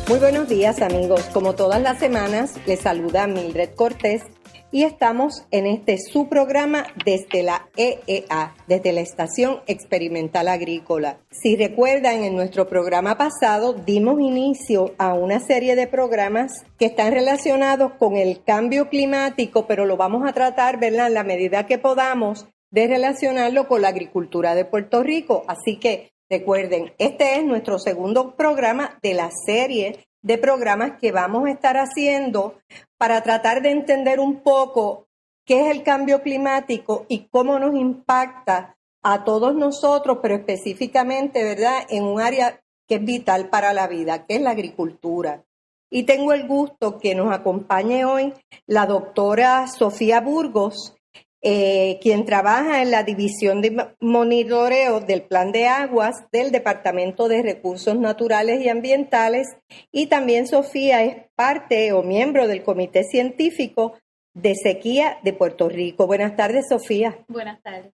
Muy buenos días, amigos. Como todas las semanas, les saluda Mildred Cortés y estamos en su programa desde la EEA, desde la Estación Experimental Agrícola. Si recuerdan, en nuestro programa pasado dimos inicio a una serie de programas que están relacionados con el cambio climático, pero lo vamos a tratar, ¿verdad?, en la medida que podamos, de relacionarlo con la agricultura de Puerto Rico. Así que recuerden, este es nuestro segundo programa de la serie de programas que vamos a estar haciendo para tratar de entender un poco qué es el cambio climático y cómo nos impacta a todos nosotros, pero específicamente, ¿verdad?, en un área que es vital para la vida, que es la agricultura. Y tengo el gusto que nos acompañe hoy la doctora Sofía Burgos, quien trabaja en la División de Monitoreo del Plan de Aguas del Departamento de Recursos Naturales y Ambientales, y también Sofía es parte o miembro del Comité Científico de Sequía de Puerto Rico. Buenas tardes, Sofía. Buenas tardes.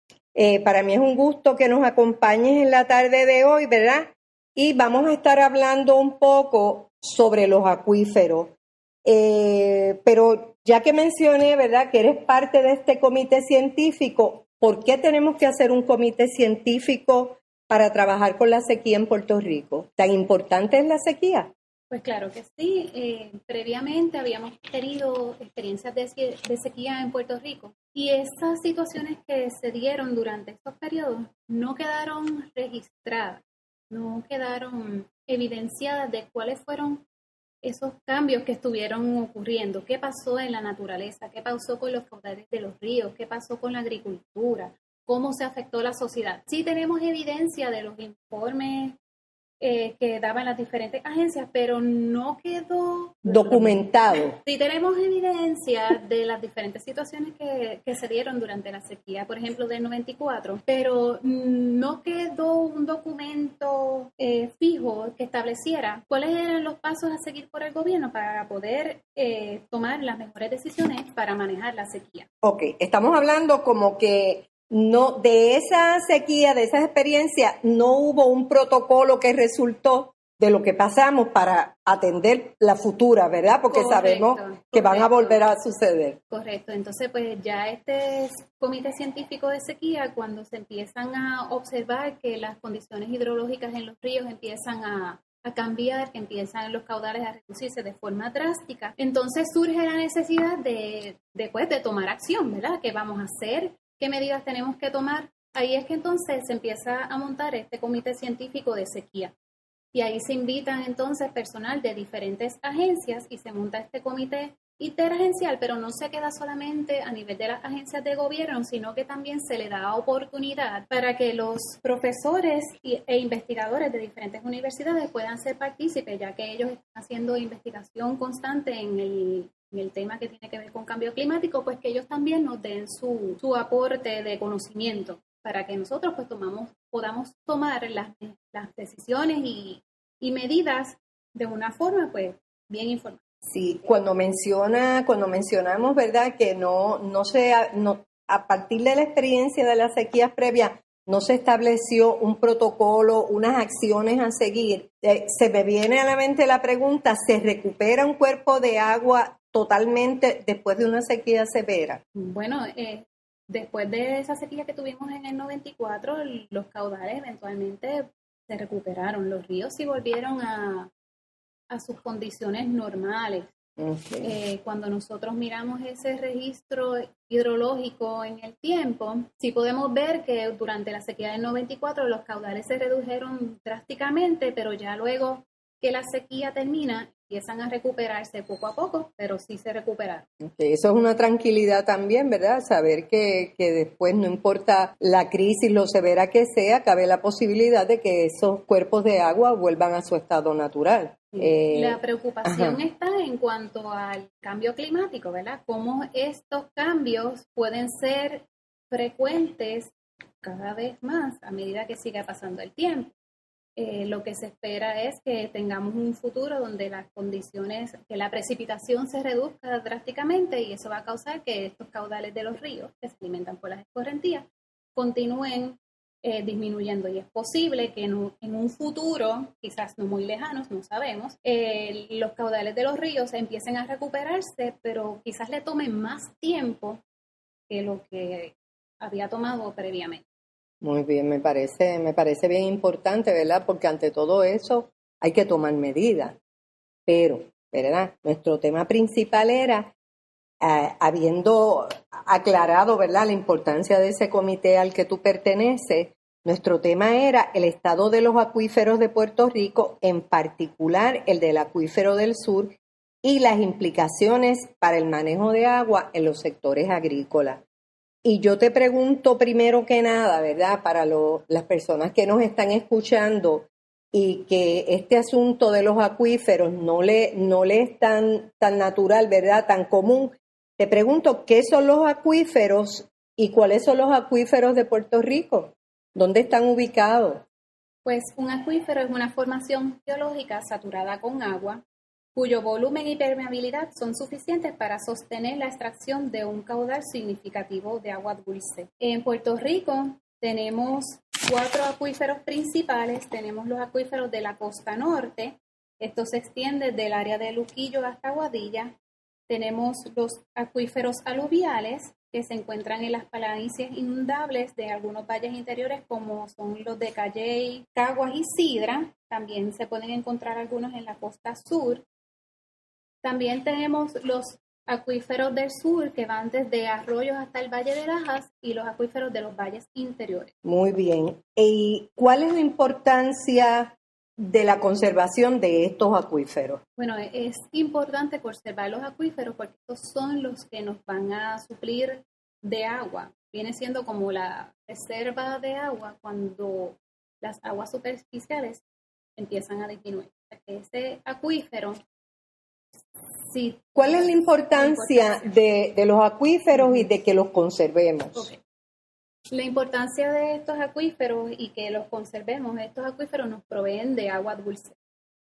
Para mí es un gusto que nos acompañes en la tarde de hoy, ¿verdad? Y vamos a estar hablando un poco sobre los acuíferos. Pero ya que mencioné, ¿verdad?, que eres parte de este comité científico, ¿por qué tenemos que hacer un comité científico para trabajar con la sequía en Puerto Rico? ¿Tan importante es la sequía? Pues claro que sí. Previamente habíamos tenido experiencias de sequía en Puerto Rico y esas situaciones que se dieron durante estos periodos no quedaron registradas, no quedaron evidenciadas de cuáles fueron esos cambios que estuvieron ocurriendo, qué pasó en la naturaleza, qué pasó con los caudales de los ríos, qué pasó con la agricultura, cómo se afectó la sociedad. Sí tenemos evidencia de los informes que daban las diferentes agencias, pero no quedó documentado. Sí tenemos evidencia de las diferentes situaciones que se dieron durante la sequía, por ejemplo, del 94, pero no quedó un documento fijo que estableciera cuáles eran los pasos a seguir por el gobierno para poder tomar las mejores decisiones para manejar la sequía. Ok, estamos hablando como que no, de esa sequía, de esas experiencias, no hubo un protocolo que resultó de lo que pasamos para atender la futura, ¿verdad? Porque sabemos que van a volver a suceder. Correcto. Entonces, pues ya este comité científico de sequía, cuando se empiezan a observar que las condiciones hidrológicas en los ríos empiezan a cambiar, que empiezan los caudales a reducirse de forma drástica, entonces surge la necesidad de tomar acción, ¿verdad? ¿Qué vamos a hacer? ¿Qué medidas tenemos que tomar? Ahí es que entonces se empieza a montar este comité científico de sequía. Y ahí se invitan entonces personal de diferentes agencias y se monta este comité interagencial, pero no se queda solamente a nivel de las agencias de gobierno, sino que también se le da oportunidad para que los profesores e investigadores de diferentes universidades puedan ser partícipes, ya que ellos están haciendo investigación constante en el tema que tiene que ver con cambio climático, pues que ellos también nos den su aporte de conocimiento para que nosotros pues podamos tomar las decisiones y medidas de una forma pues bien informada. Sí, cuando mencionamos, ¿verdad?, que a partir de la experiencia de las sequías previas no se estableció un protocolo, unas acciones a seguir, se me viene a la mente la pregunta, ¿se recupera un cuerpo de agua totalmente después de una sequía severa? Bueno, después de esa sequía que tuvimos en el 94, los caudales eventualmente se recuperaron, los ríos sí volvieron a sus condiciones normales. Okay. Cuando nosotros miramos ese registro hidrológico en el tiempo, sí podemos ver que durante la sequía del 94 los caudales se redujeron drásticamente, pero ya luego que la sequía termina, empiezan a recuperarse poco a poco, pero sí se recuperaron. Okay. Eso es una tranquilidad también, ¿verdad? Saber que después, no importa la crisis, lo severa que sea, cabe la posibilidad de que esos cuerpos de agua vuelvan a su estado natural. La preocupación está en cuanto al cambio climático, ¿verdad? Cómo estos cambios pueden ser frecuentes cada vez más a medida que siga pasando el tiempo. lo que se espera es que tengamos un futuro donde las condiciones, que la precipitación se reduzca drásticamente y eso va a causar que estos caudales de los ríos que se alimentan por las escorrentías continúen disminuyendo. Y es posible que en un futuro, quizás no muy lejano, no sabemos, los caudales de los ríos empiecen a recuperarse, pero quizás le tome más tiempo que lo que había tomado previamente. Muy bien, me parece bien importante, ¿verdad? Porque ante todo eso hay que tomar medidas. Pero, ¿verdad? Nuestro tema principal era, habiendo aclarado, ¿verdad?, la importancia de ese comité al que tú perteneces, nuestro tema era el estado de los acuíferos de Puerto Rico, en particular el del acuífero del sur, y las implicaciones para el manejo de agua en los sectores agrícolas. Y yo te pregunto primero que nada, ¿verdad?, para las personas que nos están escuchando y que este asunto de los acuíferos no le es tan natural, ¿verdad?, tan común. Te pregunto, ¿qué son los acuíferos y cuáles son los acuíferos de Puerto Rico? ¿Dónde están ubicados? Pues un acuífero es una formación geológica saturada con agua, cuyo volumen y permeabilidad son suficientes para sostener la extracción de un caudal significativo de agua dulce. En Puerto Rico tenemos 4 acuíferos principales. Tenemos los acuíferos de la costa norte. Esto se extiende del área de Luquillo hasta Aguadilla. Tenemos los acuíferos aluviales, que se encuentran en las planicies inundables de algunos valles interiores, como son los de Calley, Caguas y Sidra. También se pueden encontrar algunos en la costa sur. También tenemos los acuíferos del sur, que van desde Arroyos hasta el Valle de Lajas, y los acuíferos de los valles interiores. Muy bien. ¿Y cuál es la importancia de la conservación de estos acuíferos? Bueno, es importante conservar los acuíferos porque estos son los que nos van a suplir de agua. Viene siendo como la reserva de agua cuando las aguas superficiales empiezan a disminuir. O sea, que ese acuífero, sí. ¿Cuál es la importancia de los acuíferos y de que los conservemos? Okay. La importancia de estos acuíferos y que los conservemos, estos acuíferos nos proveen de agua dulce.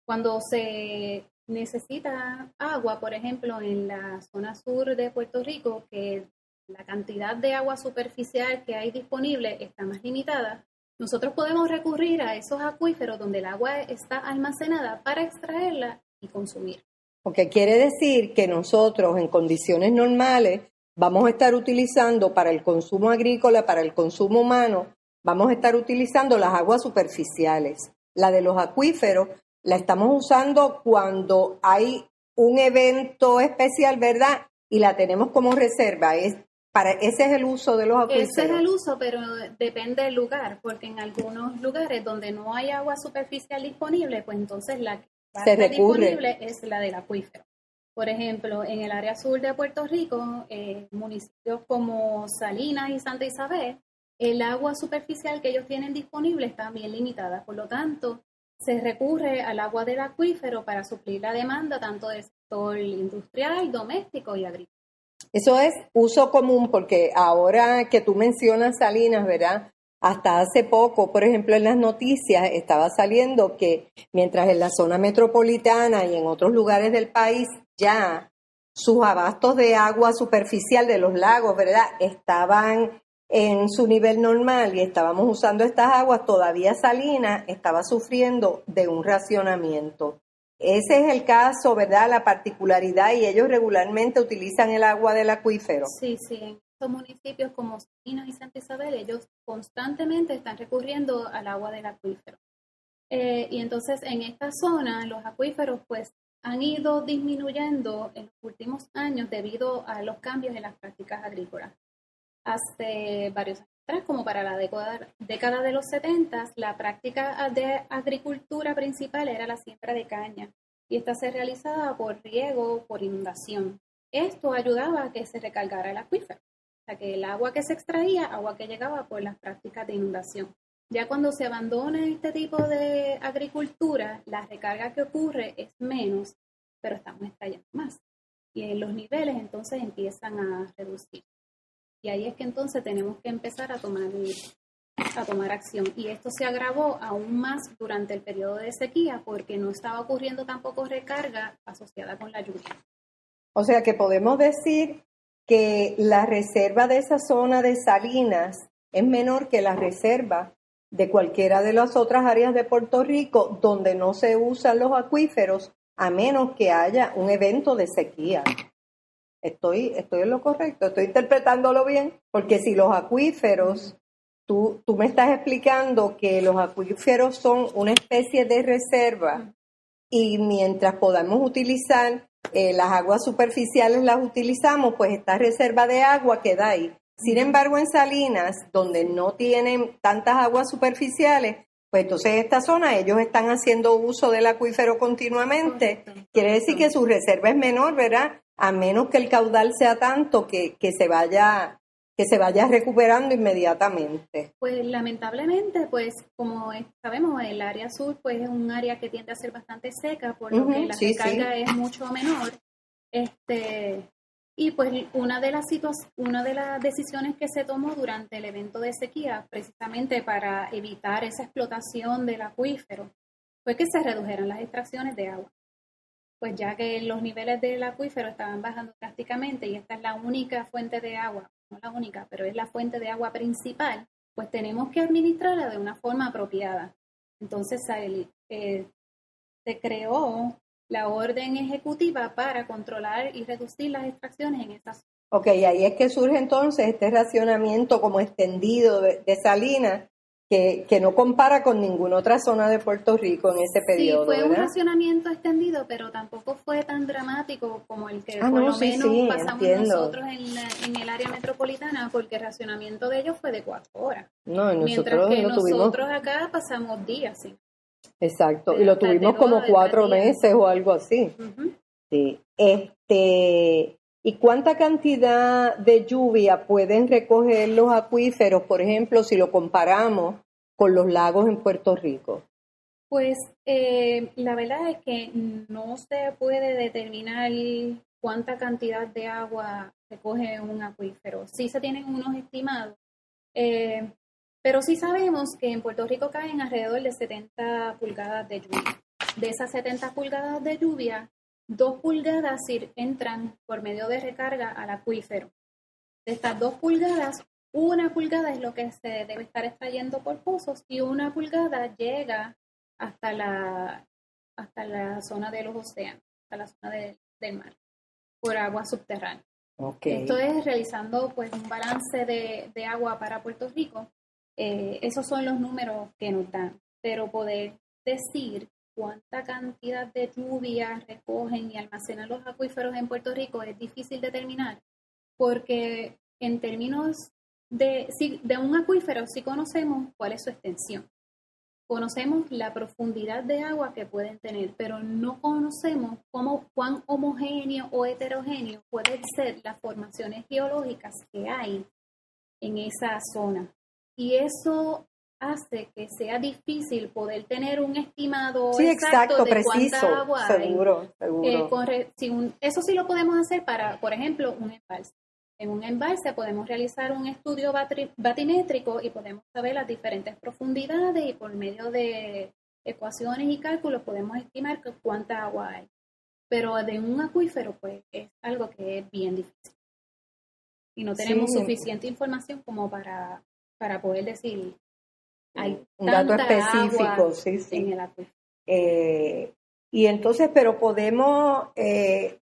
Cuando se necesita agua, por ejemplo, en la zona sur de Puerto Rico, que la cantidad de agua superficial que hay disponible está más limitada, nosotros podemos recurrir a esos acuíferos donde el agua está almacenada para extraerla y consumir. Porque quiere decir que nosotros en condiciones normales vamos a estar utilizando para el consumo agrícola, para el consumo humano, vamos a estar utilizando las aguas superficiales. La de los acuíferos la estamos usando cuando hay un evento especial, ¿verdad? Y la tenemos como reserva. Ese es el uso de los acuíferos. Ese es el uso, pero depende del lugar, porque en algunos lugares donde no hay agua superficial disponible, pues entonces la que va a estar disponible es la del acuífero. Por ejemplo, en el área sur de Puerto Rico, municipios como Salinas y Santa Isabel, el agua superficial que ellos tienen disponible está bien limitada. Por lo tanto, se recurre al agua del acuífero para suplir la demanda tanto del sector industrial, doméstico y agrícola. Eso es uso común porque ahora que tú mencionas Salinas, ¿verdad? Hasta hace poco, por ejemplo, en las noticias estaba saliendo que mientras en la zona metropolitana y en otros lugares del país ya sus abastos de agua superficial de los lagos, ¿verdad?, estaban en su nivel normal y estábamos usando estas aguas, todavía Salinas estaba sufriendo de un racionamiento. Ese es el caso, ¿verdad?, la particularidad, y ellos regularmente utilizan el agua del acuífero. Sí, sí. En estos municipios como Salinas y Santa Isabel, ellos constantemente están recurriendo al agua del acuífero. Y entonces en esta zona los acuíferos pues han ido disminuyendo en los últimos años debido a los cambios en las prácticas agrícolas. Hace varios años atrás, como para la década de los 70, la práctica de agricultura principal era la siembra de caña y esta se realizaba por riego, por inundación. Esto ayudaba a que se recargara el acuífero, o sea que el agua que se extraía, agua que llegaba por las prácticas de inundación. Ya cuando se abandona este tipo de agricultura, la recarga que ocurre es menos, pero estamos extrayendo más. Y los niveles entonces empiezan a reducir. Y ahí es que entonces tenemos que empezar a tomar a tomar acción. Y esto se agravó aún más durante el periodo de sequía porque no estaba ocurriendo tampoco recarga asociada con la lluvia. O sea que podemos decir que la reserva de esa zona de Salinas es menor que la reserva de cualquiera de las otras áreas de Puerto Rico donde no se usan los acuíferos a menos que haya un evento de sequía. Estoy en lo correcto, estoy interpretándolo bien, porque si los acuíferos, tú me estás explicando que los acuíferos son una especie de reserva y mientras podamos utilizar las aguas superficiales las utilizamos, pues esta reserva de agua queda ahí. Sin embargo, en Salinas, donde no tienen tantas aguas superficiales, pues entonces esta zona ellos están haciendo uso del acuífero continuamente. Correcto. Quiere decir que su reserva es menor, ¿verdad? A menos que el caudal sea tanto que se vaya recuperando inmediatamente. Pues lamentablemente, pues como sabemos, el área sur pues es un área que tiende a ser bastante seca, por lo que la recarga es mucho menor. Y pues una de las decisiones que se tomó durante el evento de sequía, precisamente para evitar esa explotación del acuífero, fue que se redujeran las extracciones de agua. Pues ya que los niveles del acuífero estaban bajando drásticamente y esta es la única fuente de agua, no la única, pero es la fuente de agua principal, pues tenemos que administrarla de una forma apropiada. Entonces se creó la orden ejecutiva para controlar y reducir las extracciones en esta zona. Ok, ahí es que surge entonces este racionamiento como extendido de Salinas, que no compara con ninguna otra zona de Puerto Rico en ese periodo, Sí, fue ¿verdad? un racionamiento extendido, pero tampoco fue tan dramático como el que por lo menos pasamos nosotros en el área metropolitana, porque el racionamiento de ellos fue de 4 horas. No, mientras que nosotros acá pasamos días, sí. Exacto, y lo tuvimos como 4 meses o algo así. Uh-huh. Sí. ¿Y cuánta cantidad de lluvia pueden recoger los acuíferos, por ejemplo, si lo comparamos con los lagos en Puerto Rico? Pues la verdad es que no se puede determinar cuánta cantidad de agua recoge un acuífero. Sí se tienen unos estimados, pero sí sabemos que en Puerto Rico caen alrededor de 70 pulgadas de lluvia. De esas 70 pulgadas de lluvia, 2 pulgadas entran por medio de recarga al acuífero. De estas 2 pulgadas, 1 pulgada es lo que se debe estar extrayendo por pozos y 1 pulgada llega hasta la zona de los océanos, hasta la zona del mar, por agua subterránea. Okay. Esto es realizando pues un balance de agua para Puerto Rico. Esos son los números que nos dan, pero poder decir cuánta cantidad de lluvia recogen y almacenan los acuíferos en Puerto Rico es difícil determinar, porque en términos de un acuífero sí conocemos cuál es su extensión. Conocemos la profundidad de agua que pueden tener, pero no conocemos cuán homogéneo o heterogéneo pueden ser las formaciones geológicas que hay en esa zona. Y eso hace que sea difícil poder tener un estimado exacto de preciso, cuánta agua seguro. Eso sí lo podemos hacer para, por ejemplo, un embalse. En un embalse podemos realizar un estudio batimétrico y podemos saber las diferentes profundidades y por medio de ecuaciones y cálculos podemos estimar cuánta agua hay. Pero de un acuífero, pues, es algo que es bien difícil. Y no tenemos suficiente información como para poder decir hay un dato tanta específico, agua sí. en el acuífero. Y entonces, pero podemos,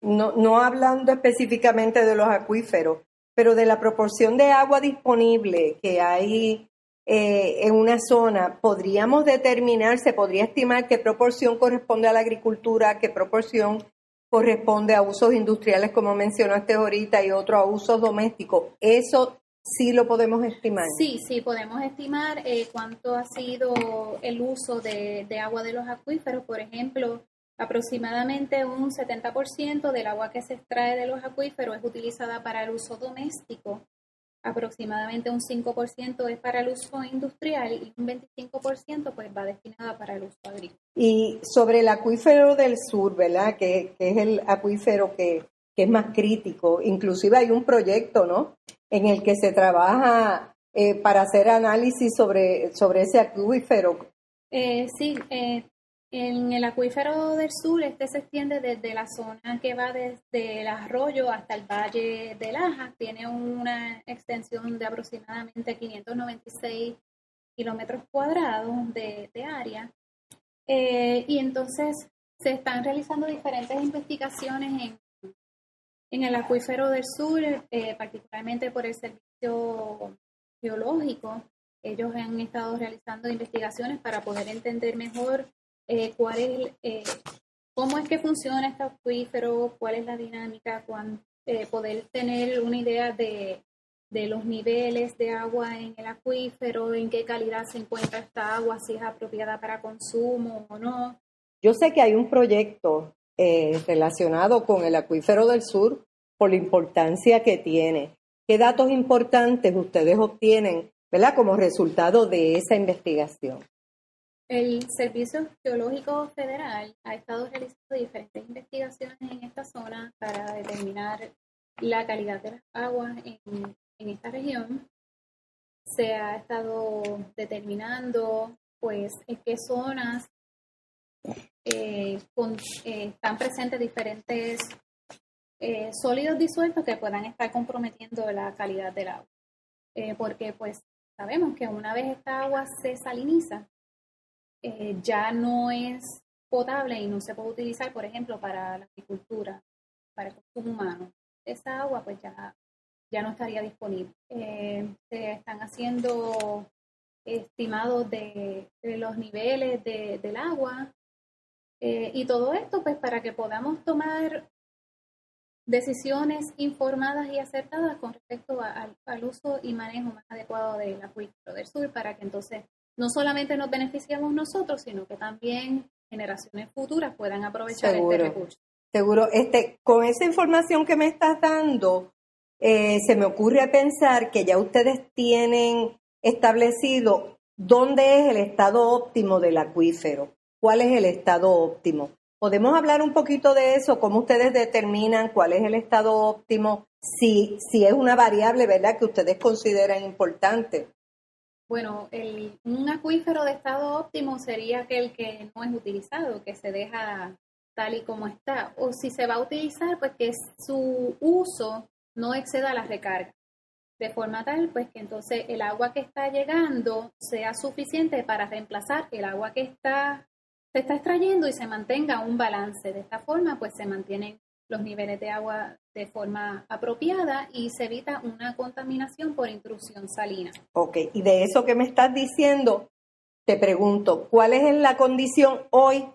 no hablando específicamente de los acuíferos, pero de la proporción de agua disponible que hay en una zona, ¿podríamos determinar, se podría estimar qué proporción corresponde a la agricultura, qué proporción corresponde a usos industriales, como mencionaste ahorita, y otro a usos domésticos? ¿Eso sí lo podemos estimar? Sí, podemos estimar cuánto ha sido el uso de agua de los acuíferos. Por ejemplo, aproximadamente un 70% del agua que se extrae de los acuíferos es utilizada para el uso doméstico, aproximadamente un 5% es para el uso industrial y un 25% pues va destinada para el uso agrícola. Y sobre el acuífero del sur, ¿verdad? Que es el acuífero que es más crítico, inclusive hay un proyecto, ¿no?, en el que se trabaja para hacer análisis sobre ese acuífero. Sí, en el acuífero del sur, se extiende desde la zona que va desde el arroyo hasta el valle de Lajas. Tiene una extensión de aproximadamente 596 kilómetros cuadrados de área. Y entonces se están realizando diferentes investigaciones en el acuífero del sur, particularmente por el Servicio Geológico. Ellos han estado realizando investigaciones para poder entender mejor cómo es que funciona este acuífero, cuál es la dinámica, poder tener una idea de los niveles de agua en el acuífero, en qué calidad se encuentra esta agua, si es apropiada para consumo o no. Yo sé que hay un proyecto relacionado con el acuífero del sur por la importancia que tiene. ¿Qué datos importantes ustedes obtienen, ¿verdad?, como resultado de esa investigación? El Servicio Geológico Federal ha estado realizando diferentes investigaciones en esta zona para determinar la calidad de las aguas en esta región. Se ha estado determinando, pues, en qué zonas están presentes diferentes sólidos disueltos que puedan estar comprometiendo la calidad del agua. Porque, pues, sabemos que una vez esta agua se saliniza, ya no es potable y no se puede utilizar, por ejemplo, para la agricultura, para el consumo humano. Esa agua, pues, ya no estaría disponible. Se están haciendo estimados de los niveles del agua y todo esto, pues, para que podamos tomar decisiones informadas y acertadas con respecto al uso y manejo más adecuado del acuífero del sur, para que entonces no solamente nos beneficiemos nosotros, sino que también generaciones futuras puedan aprovechar este recurso. Seguro. Con esa información que me estás dando, se me ocurre pensar que ya ustedes tienen establecido dónde es el estado óptimo del acuífero, cuál es el estado óptimo. ¿Podemos hablar un poquito de eso? ¿Cómo ustedes determinan cuál es el estado óptimo? Si es una variable, ¿verdad?, que ustedes consideran importante. Bueno, un acuífero de estado óptimo sería aquel que no es utilizado, que se deja tal y como está. O si se va a utilizar, pues que su uso no exceda la recarga. De forma tal, pues que entonces el agua que está llegando sea suficiente para reemplazar el agua que se está extrayendo y se mantenga un balance. De esta forma, pues se mantienen los niveles de agua de forma apropiada y se evita una contaminación por intrusión salina. Ok, y de eso que me estás diciendo, te pregunto, ¿cuál es la condición hoy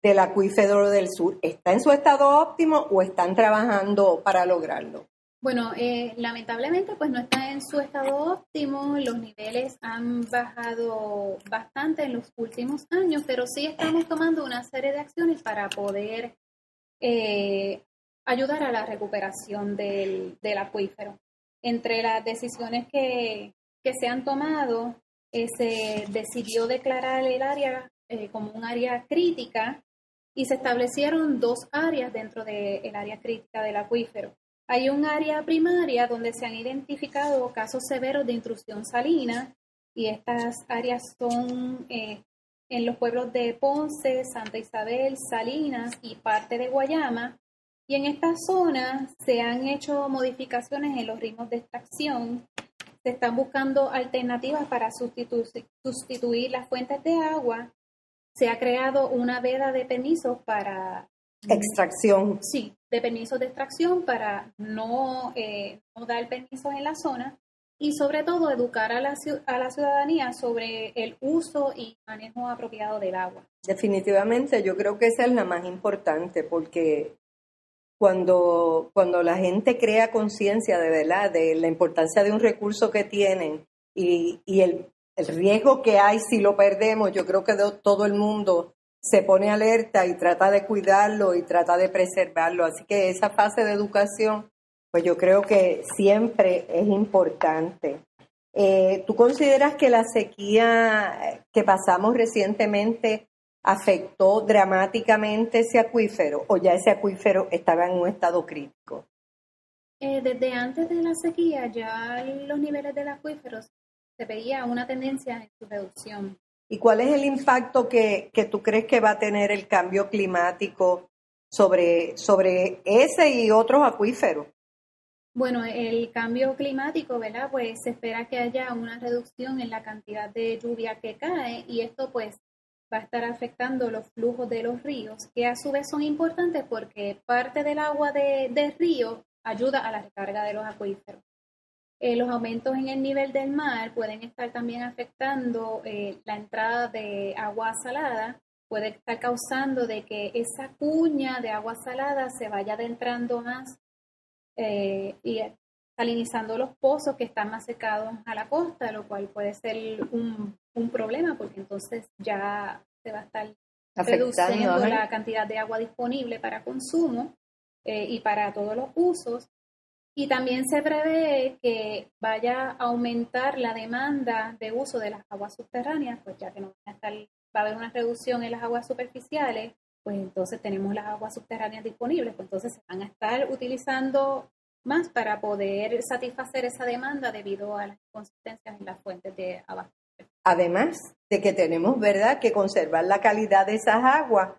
del acuífero del sur? ¿Está en su estado óptimo o están trabajando para lograrlo? Bueno, lamentablemente pues no está en su estado óptimo, los niveles han bajado bastante en los últimos años, pero sí estamos tomando una serie de acciones para poder ayudar a la recuperación del acuífero. Entre las decisiones que se han tomado, se decidió declarar el área como un área crítica y se establecieron 2 áreas dentro del área crítica del acuífero. Hay un área primaria donde se han identificado casos severos de intrusión salina y estas áreas son en los pueblos de Ponce, Santa Isabel, Salinas y parte de Guayama. Y en esta zona se han hecho modificaciones en los ritmos de extracción. Se están buscando alternativas para sustituir las fuentes de agua. Se ha creado una veda de permisos para extracción. Sí, de permisos de extracción para no dar permisos en la zona y sobre todo educar a la ciudadanía sobre el uso y manejo apropiado del agua. Definitivamente, yo creo que esa es la más importante porque cuando la gente crea conciencia de verdad de la importancia de un recurso que tienen y el riesgo que hay si lo perdemos, yo creo que todo el mundo se pone alerta y trata de cuidarlo y trata de preservarlo. Así que esa fase de educación, pues yo creo que siempre es importante. ¿Tú consideras que la sequía que pasamos recientemente afectó dramáticamente ese acuífero o ya ese acuífero estaba en un estado crítico? Desde antes de la sequía ya los niveles del acuífero se se veía una tendencia en su reducción. ¿Y cuál es el impacto que tú crees que va a tener el cambio climático sobre ese y otros acuíferos? Bueno, el cambio climático, ¿verdad? Pues se espera que haya una reducción en la cantidad de lluvia que cae y esto pues va a estar afectando los flujos de los ríos, que a su vez son importantes porque parte del agua del río ayuda a la recarga de los acuíferos. Los aumentos en el nivel del mar pueden estar también afectando la entrada de agua salada, puede estar causando de que esa cuña de agua salada se vaya adentrando más y salinizando los pozos que están más secados a la costa, lo cual puede ser un problema porque entonces ya se va a estar reduciendo la cantidad de agua disponible para consumo y para todos los usos. Y también se prevé que vaya a aumentar la demanda de uso de las aguas subterráneas, pues ya que no va a haber una reducción en las aguas superficiales, pues entonces tenemos las aguas subterráneas disponibles, pues entonces se van a estar utilizando más para poder satisfacer esa demanda debido a las inconsistencias en las fuentes de abasto. Además de que tenemos, ¿verdad?, que conservar la calidad de esas aguas.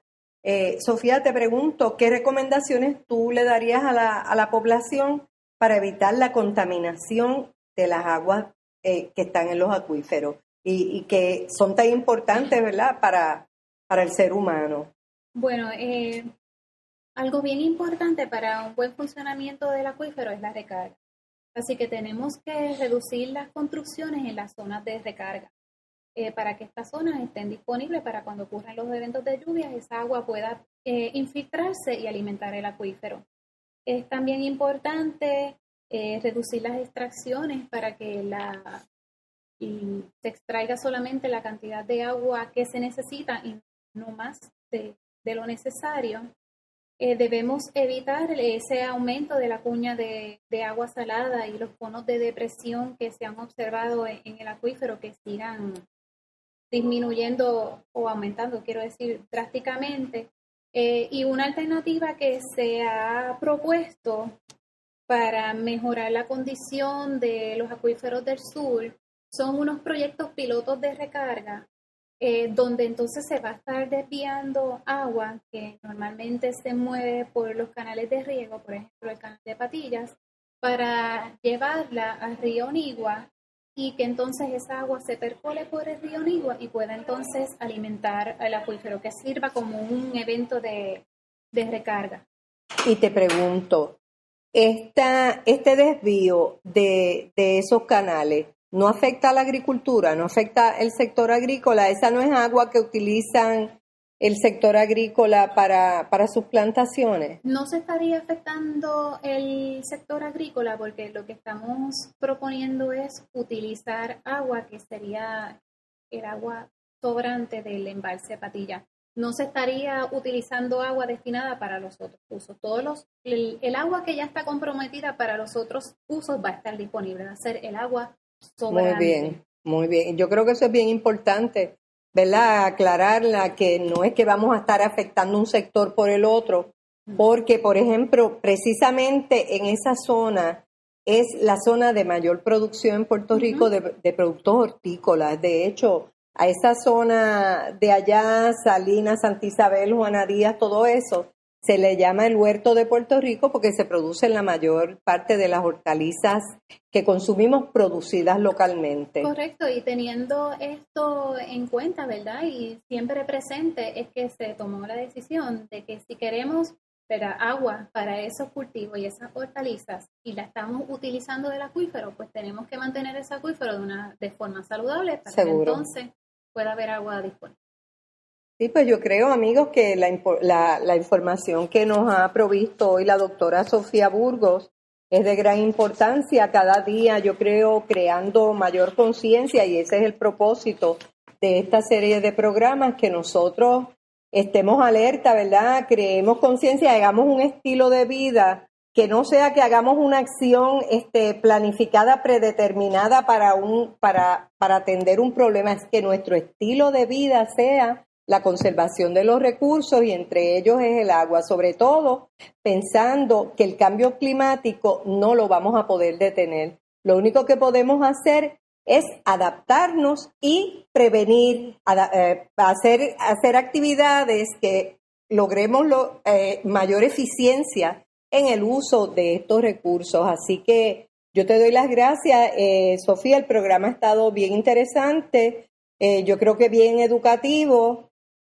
Sofía, te pregunto, ¿qué recomendaciones tú le darías a la población para evitar la contaminación de las aguas que están en los acuíferos y que son tan importantes, ¿verdad?, para el ser humano? Bueno, algo bien importante para un buen funcionamiento del acuífero es la recarga. Así que tenemos que reducir las construcciones en las zonas de recarga para que estas zonas estén disponibles para cuando ocurran los eventos de lluvia, esa agua pueda infiltrarse y alimentar el acuífero. Es también importante reducir las extracciones para que se extraiga solamente la cantidad de agua que se necesita y no más de lo necesario. Debemos evitar ese aumento de la cuña de agua salada y los conos de depresión que se han observado en el acuífero que sigan disminuyendo o aumentando, quiero decir, drásticamente. Y una alternativa que se ha propuesto para mejorar la condición de los acuíferos del sur son unos proyectos pilotos de recarga donde entonces se va a estar desviando agua que normalmente se mueve por los canales de riego, por ejemplo el canal de Patillas, para llevarla al río Onigua y que entonces esa agua se percole por el río Onigua y pueda entonces alimentar al acuífero, que sirva como un evento de recarga. Y te pregunto, este desvío de esos canales, ¿no afecta a la agricultura? ¿No afecta el sector agrícola? ¿Esa no es agua que utilizan el sector agrícola para sus plantaciones? No se estaría afectando el sector agrícola porque lo que estamos proponiendo es utilizar agua que sería el agua sobrante del embalse Patilla. No se estaría utilizando agua destinada para los otros usos. El agua que ya está comprometida para los otros usos va a estar disponible, va a ser el agua sobrante. Muy bien, muy bien. Yo creo que eso es bien importante, ¿verdad? Aclararla, que no es que vamos a estar afectando un sector por el otro, porque, por ejemplo, precisamente en esa zona es la zona de mayor producción en Puerto Rico de productos hortícolas. De hecho, a esa zona de allá, Salinas, Santa Isabel, Juana Díaz, todo eso, se le llama el huerto de Puerto Rico porque se producen la mayor parte de las hortalizas que consumimos producidas localmente. Correcto, y teniendo esto en cuenta, ¿verdad? Y siempre presente es que se tomó la decisión de que si queremos agua para esos cultivos y esas hortalizas y la estamos utilizando del acuífero, pues tenemos que mantener ese acuífero de forma saludable para que entonces pueda haber agua disponible. Sí, pues yo creo, amigos, que la información que nos ha provisto hoy la doctora Sofía Burgos es de gran importancia. Cada día, yo creo, creando mayor conciencia, y ese es el propósito de esta serie de programas, que nosotros estemos alerta, ¿verdad? Creemos conciencia, hagamos un estilo de vida, que no sea que hagamos una acción planificada, predeterminada para atender un problema, es que nuestro estilo de vida sea la conservación de los recursos y entre ellos es el agua, sobre todo pensando que el cambio climático no lo vamos a poder detener. Lo único que podemos hacer es adaptarnos y prevenir, hacer actividades que logremos mayor eficiencia en el uso de estos recursos. Así que yo te doy las gracias, Sofía. El programa ha estado bien interesante, yo creo que bien educativo,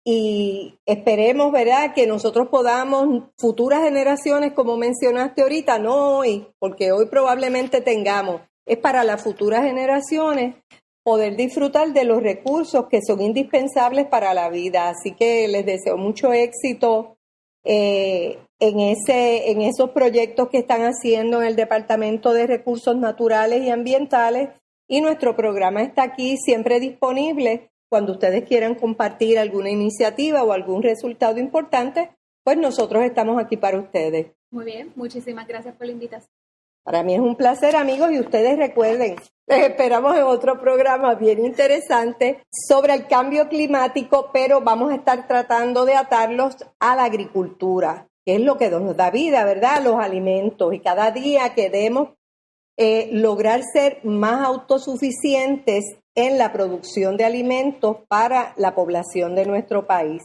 y esperemos, ¿verdad?, que nosotros podamos, futuras generaciones, como mencionaste ahorita, no hoy, porque hoy probablemente tengamos, es para las futuras generaciones poder disfrutar de los recursos que son indispensables para la vida. Así que les deseo mucho éxito en esos proyectos que están haciendo en el Departamento de Recursos Naturales y Ambientales, y nuestro programa está aquí siempre disponible. Cuando ustedes quieran compartir alguna iniciativa o algún resultado importante, pues nosotros estamos aquí para ustedes. Muy bien, muchísimas gracias por la invitación. Para mí es un placer, amigos, y ustedes recuerden, les esperamos en otro programa bien interesante sobre el cambio climático, pero vamos a estar tratando de atarlos a la agricultura, que es lo que nos da vida, ¿verdad? Los alimentos, y cada día queremos lograr ser más autosuficientes en la producción de alimentos para la población de nuestro país.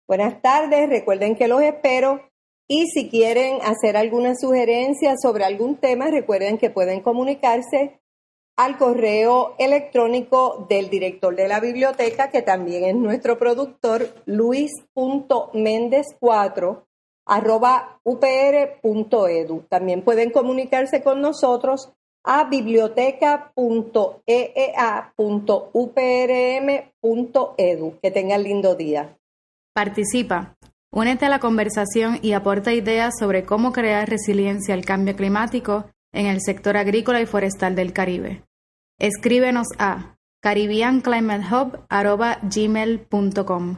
Buenas tardes, recuerden que los espero, y si quieren hacer alguna sugerencia sobre algún tema, recuerden que pueden comunicarse al correo electrónico del director de la biblioteca, que también es nuestro productor, luis.mendez4@upr.edu. También pueden comunicarse con nosotros a biblioteca.eea.uprm.edu. Que tengan lindo día. Participa, únete a la conversación y aporta ideas sobre cómo crear resiliencia al cambio climático en el sector agrícola y forestal del Caribe. Escríbenos a caribbeanclimatehub@gmail.com.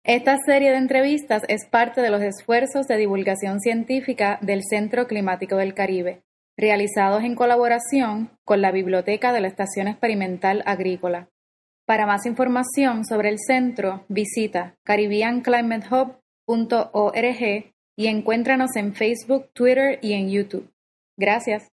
Esta serie de entrevistas es parte de los esfuerzos de divulgación científica del Centro Climático del Caribe, realizados en colaboración con la Biblioteca de la Estación Experimental Agrícola. Para más información sobre el centro, visita caribbeanclimatehub.org y encuéntranos en Facebook, Twitter y en YouTube. Gracias.